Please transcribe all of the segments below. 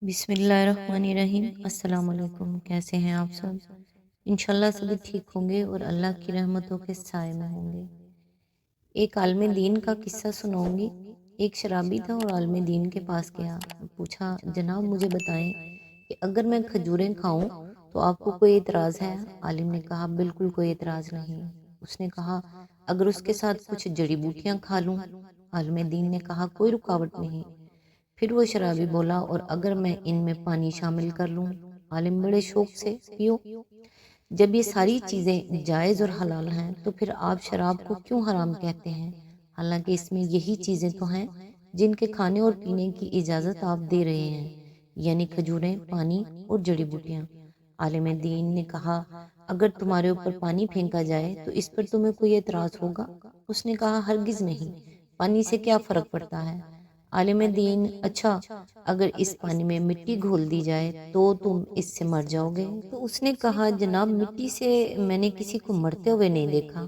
बिस्मिल्लाहिर्रहमानिर्रहीम। अस्सलाम वालेकुम। कैसे हैं आप सब? इंशाल्लाह सभी ठीक होंगे और अल्लाह की रहमतों के साए में होंगे। एक आलिम दीन का किस्सा सुनाऊंगी। एक शराबी था और आलिम दीन के पास गया। पूछा, जनाब मुझे बताएं कि अगर मैं खजूरें खाऊं तो आपको कोई एतराज़ है? आलिम ने कहा, बिल्कुल कोई एतराज़ नहीं। उसने कहा, अगर उसके साथ कुछ जड़ी बूटियां खा लूं? आलिम दीन ने कहा, कोई रुकावट नहीं। फिर वो शराबी बोला, और अगर मैं इनमें पानी शामिल कर लूं? आलिम बड़े शौक से, पियो। जब ये सारी चीज़ें जायज़ और हलाल हैं तो फिर आप शराब को क्यों हराम कहते हैं? हालांकि इसमें यही चीज़ें तो हैं जिनके खाने और पीने की इजाज़त आप दे रहे हैं, यानी खजूरें, पानी और जड़ी बूटियाँ। आलिम दीन ने कहा, अगर तुम्हारे ऊपर पानी फेंका जाए तो इस पर तुम्हें कोई एतराज़ होगा? उसने कहा, हरगिज़ नहीं, पानी से क्या फ़र्क पड़ता है? आलिम दीन, अच्छा, अगर इस पानी में मिट्टी घोल दी जाए तो तुम इससे मर जाओगे? तो उसने कहा, जनाब मिट्टी से मैंने किसी को मरते हुए नहीं देखा।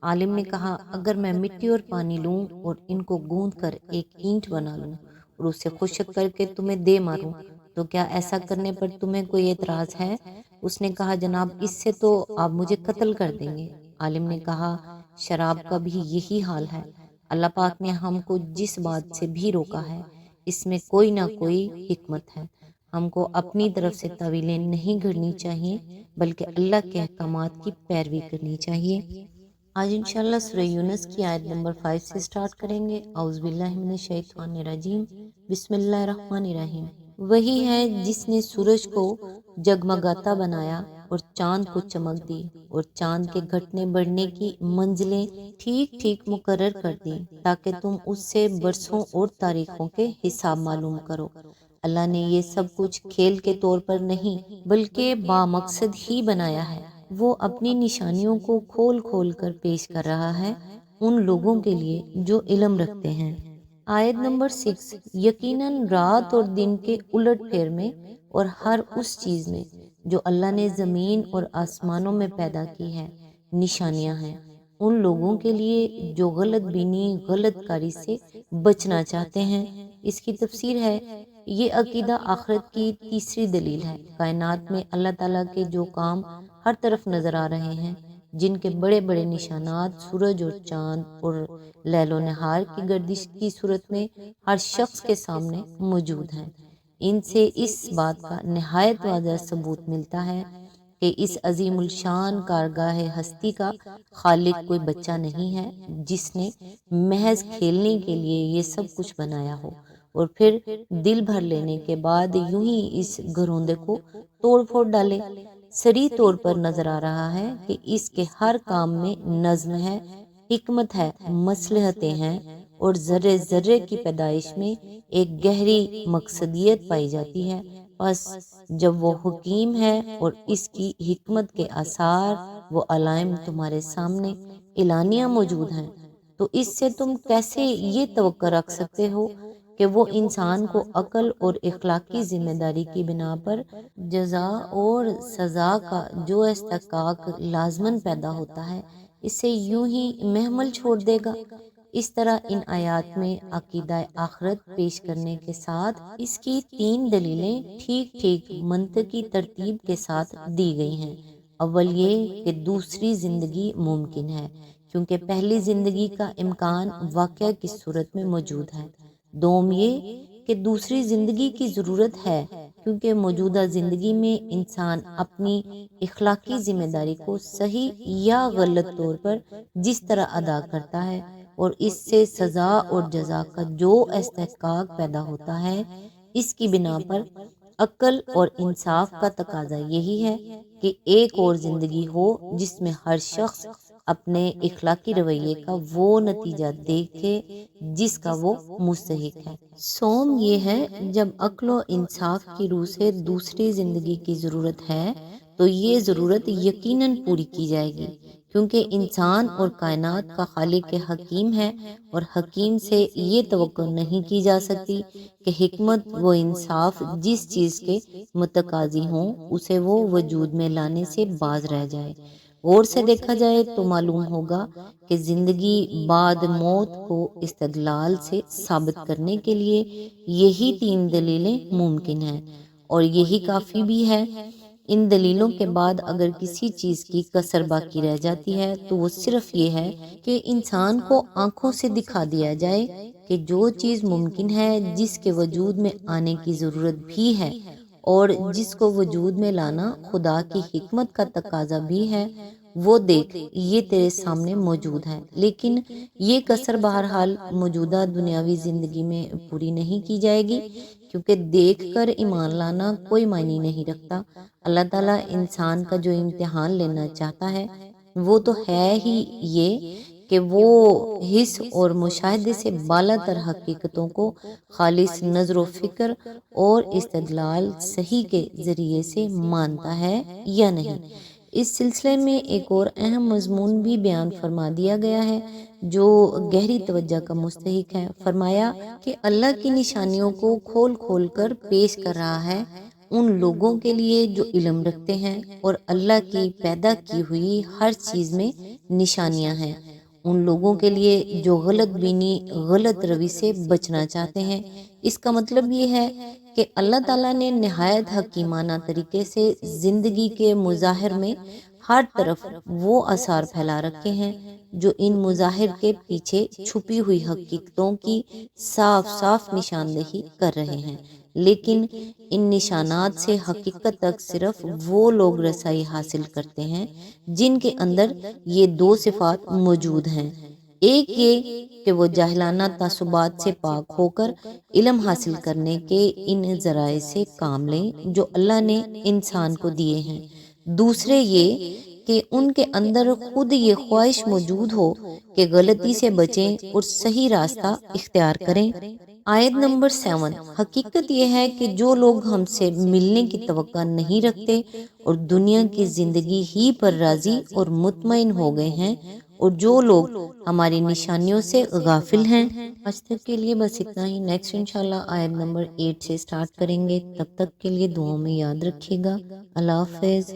आलिम ने कहा, अगर मैं मिट्टी और पानी लूं और इनको गूंद कर एक ईंट बना लूं और उसे खुश्क करके तुम्हें दे मारूं, तो क्या ऐसा करने पर तुम्हें कोई एतराज है? उसने कहा, जनाब इससे तो आप मुझे कत्ल कर देंगे। आलिम ने कहा, शराब का भी यही हाल है। अल्लाह पाक ने हमको जिस बात से भी रोका है इसमें कोई ना कोई हिकमत है। हमको अपनी तरफ से तवीलें नहीं घड़नी चाहिए, बल्कि अल्लाह के अहकामात की पैरवी करनी चाहिए। आज इंशाल्लाह सूरह यूनुस की आयत नंबर 5 से स्टार्ट करेंगे। औज़ु बिल्लाहि मिनश शैतानिर रजीम। बिस्मिल्लाहिर रहमानिर रहीम। वही है जिसने सूरज को जगमगाता बनाया और चांद को चमक दी और चांद के घटने बढ़ने की मंजिलें ठीक ठीक मुकर्रर कर दी ताकि तुम उससे बरसों और तारीखों के हिसाब मालूम करो। अल्लाह ने ये सब कुछ खेल के तौर पर नहीं बल्कि बामकसद ही बनाया है। वो अपनी निशानियों को खोल खोल कर पेश कर रहा है उन लोगों के लिए जो इल्म रखते हैं। आयत नंबर 6, यकीनन रात और दिन के उलट फेर में और हर उस चीज़ में जो अल्लाह ने ज़मीन और आसमानों में पैदा की है निशानियां हैं उन लोगों के लिए जो गलत बीनी गलत कारी से बचना चाहते हैं। इसकी तफसीर है, ये अकीदा आखिरत की तीसरी दलील है। कायनात में अल्लाह ताला के जो काम हर तरफ नज़र आ रहे हैं, जिनके बड़े बड़े निशानात सूरज और चांद और लैलो नहार की गर्दिश की सूरत में हर शख्स के सामने मौजूद हैं, इनसे इस बात का नहायत वाज़ह सबूत मिलता है कि इस अजीमुल शान कारगाह हस्ती का खालिक कोई बच्चा नहीं है जिसने महज खेलने के लिए ये सब कुछ बनाया हो और फिर दिल भर लेने के बाद यूं ही इस घरौंदे को तोड़ फोड़ डाले। सरी तौर पर नजर आ रहा है कि इसके हर काम में नज्म है, हिकमत है, मसलहतें हैं और जर्रे जर्रे की पैदाइश में एक गहरी मकसदियत पाई जाती है। बस जब वो हकीम है और इसकी हिकमत के आसार वो अलाइम तुम्हारे सामने इलानिया मौजूद हैं, तो इससे तुम कैसे ये तवक्को रख सकते हो कि वो इंसान को अकल और इखलाकी जिम्मेदारी की बिना पर जजा और सज़ा का जो इस्तेकाक लाजमन पैदा होता है इसे यूं ही महमल छोड़ देगा। इस तरह इन आयात में अकीदा आखरत पेश करने के साथ इसकी तीन दलीलें ठीक ठीक मंतकी तरतीब के साथ दी गई हैं। अव्वल ये कि दूसरी ज़िंदगी मुमकिन है क्योंकि पहली ज़िंदगी का इम्कान वाक़या की सूरत में मौजूद है। दोम ये कि दूसरी ज़िंदगी की ज़रूरत है क्योंकि मौजूदा ज़िंदगी में इंसान अपनी इखलाकी ज़िम्मेदारी को सही या गलत तौर पर जिस तरह अदा करता है और इससे सज़ा और जज़ा का जो इस्तेहकाक पैदा होता है, इसकी बिना पर अक्ल और इंसाफ का तकाजा यही है कि एक और ज़िंदगी हो जिसमें हर शख्स अपने इखलाकी रवैये का वो नतीजा देखे जिसका वो मुस्तहिक है। सोम ये है, जब अक्ल और इंसाफ की रूह से दूसरी ज़िंदगी की ज़रूरत है तो ये ज़रूरत यकीनन पूरी की जाएगी क्योंकि इंसान और कायनात का खालिक हकीम है और हकीम से ये तवक्को नहीं की जा सकती कि हिकमत व इंसाफ जिस चीज़ के मुतकाजी हों उसे वो वजूद में लाने से बाज रह जाए। غور سے دیکھا جائے تو معلوم ہوگا کہ زندگی بعد موت کو استدلال سے ثابت کرنے کے لیے یہی 3 دلیلیں ممکن ہیں، اور یہی کافی بھی ہے۔ ان دلیلوں کے بعد اگر کسی چیز کی کسر باقی رہ جاتی ہے تو وہ صرف یہ ہے کہ انسان کو آنکھوں سے دکھا دیا جائے کہ جو چیز ممکن ہے، جس کے وجود میں آنے کی ضرورت بھی ہے اور جس کو وجود میں لانا خدا کی حکمت کا تقاضا بھی ہے، وہ دیکھ یہ تیرے سامنے موجود ہے۔ لیکن یہ کسر بہرحال موجودہ دنیاوی زندگی میں پوری نہیں کی جائے گی، کیونکہ دیکھ کر ایمان لانا کوئی معنی نہیں رکھتا۔ اللہ تعالیٰ انسان کا جو امتحان لینا چاہتا ہے وہ تو ہے ہی یہ کہ وہ حس اور مشاہدے سے بالا تر حقیقتوں کو خالص نظر و فکر اور استدلال صحیح کے ذریعے سے مانتا ہے یا نہیں۔ اس سلسلے میں ایک اور اہم مضمون بھی بیان فرما دیا گیا ہے جو گہری توجہ کا مستحق ہے۔ فرمایا کہ اللہ کی نشانیوں کو کھول کھول کر پیش کر رہا ہے ان لوگوں کے لیے جو علم رکھتے ہیں، اور اللہ کی پیدا کی ہوئی ہر چیز میں نشانیاں ہیں ان لوگوں کے لیے جو غلط بینی، غلط روی سے بچنا چاہتے ہیں۔ اس کا مطلب یہ ہے کہ اللہ تعالیٰ نے نہایت حکیمانہ طریقے سے زندگی کے مظاہر میں ہر طرف وہ آثار پھیلا رکھے ہیں جو ان مظاہر کے پیچھے چھپی ہوئی حقیقتوں کی صاف صاف نشاندہی کر رہے ہیں۔ لیکن ان نشانات سے حقیقت تک صرف وہ لوگ رسائی حاصل کرتے ہیں جن کے اندر یہ 2 صفات موجود ہیں۔ ایک یہ کہ وہ جاہلانہ تعصبات سے پاک ہو کر علم حاصل کرنے کے ان ذرائع سے کام لیں جو اللہ نے انسان کو دیے ہیں۔ دوسرے یہ کہ ان کے اندر خود یہ خواہش موجود ہو کہ غلطی سے بچیں اور صحیح راستہ اختیار کریں۔ آیت نمبر 7، حقیقت یہ ہے کہ جو لوگ ہم سے ملنے کی توقع نہیں رکھتے اور دنیا کی زندگی ہی پر راضی اور مطمئن ہو گئے ہیں، اور جو لوگ ہماری نشانیوں سے غافل ہیں۔ آج تک کے لیے بس اتنا ہی۔ نیکسٹ انشاءاللہ آیت نمبر 8 سے سٹارٹ کریں گے۔ تب تک کے لیے دعاؤں میں یاد رکھیے گا۔ اللہ حافظ۔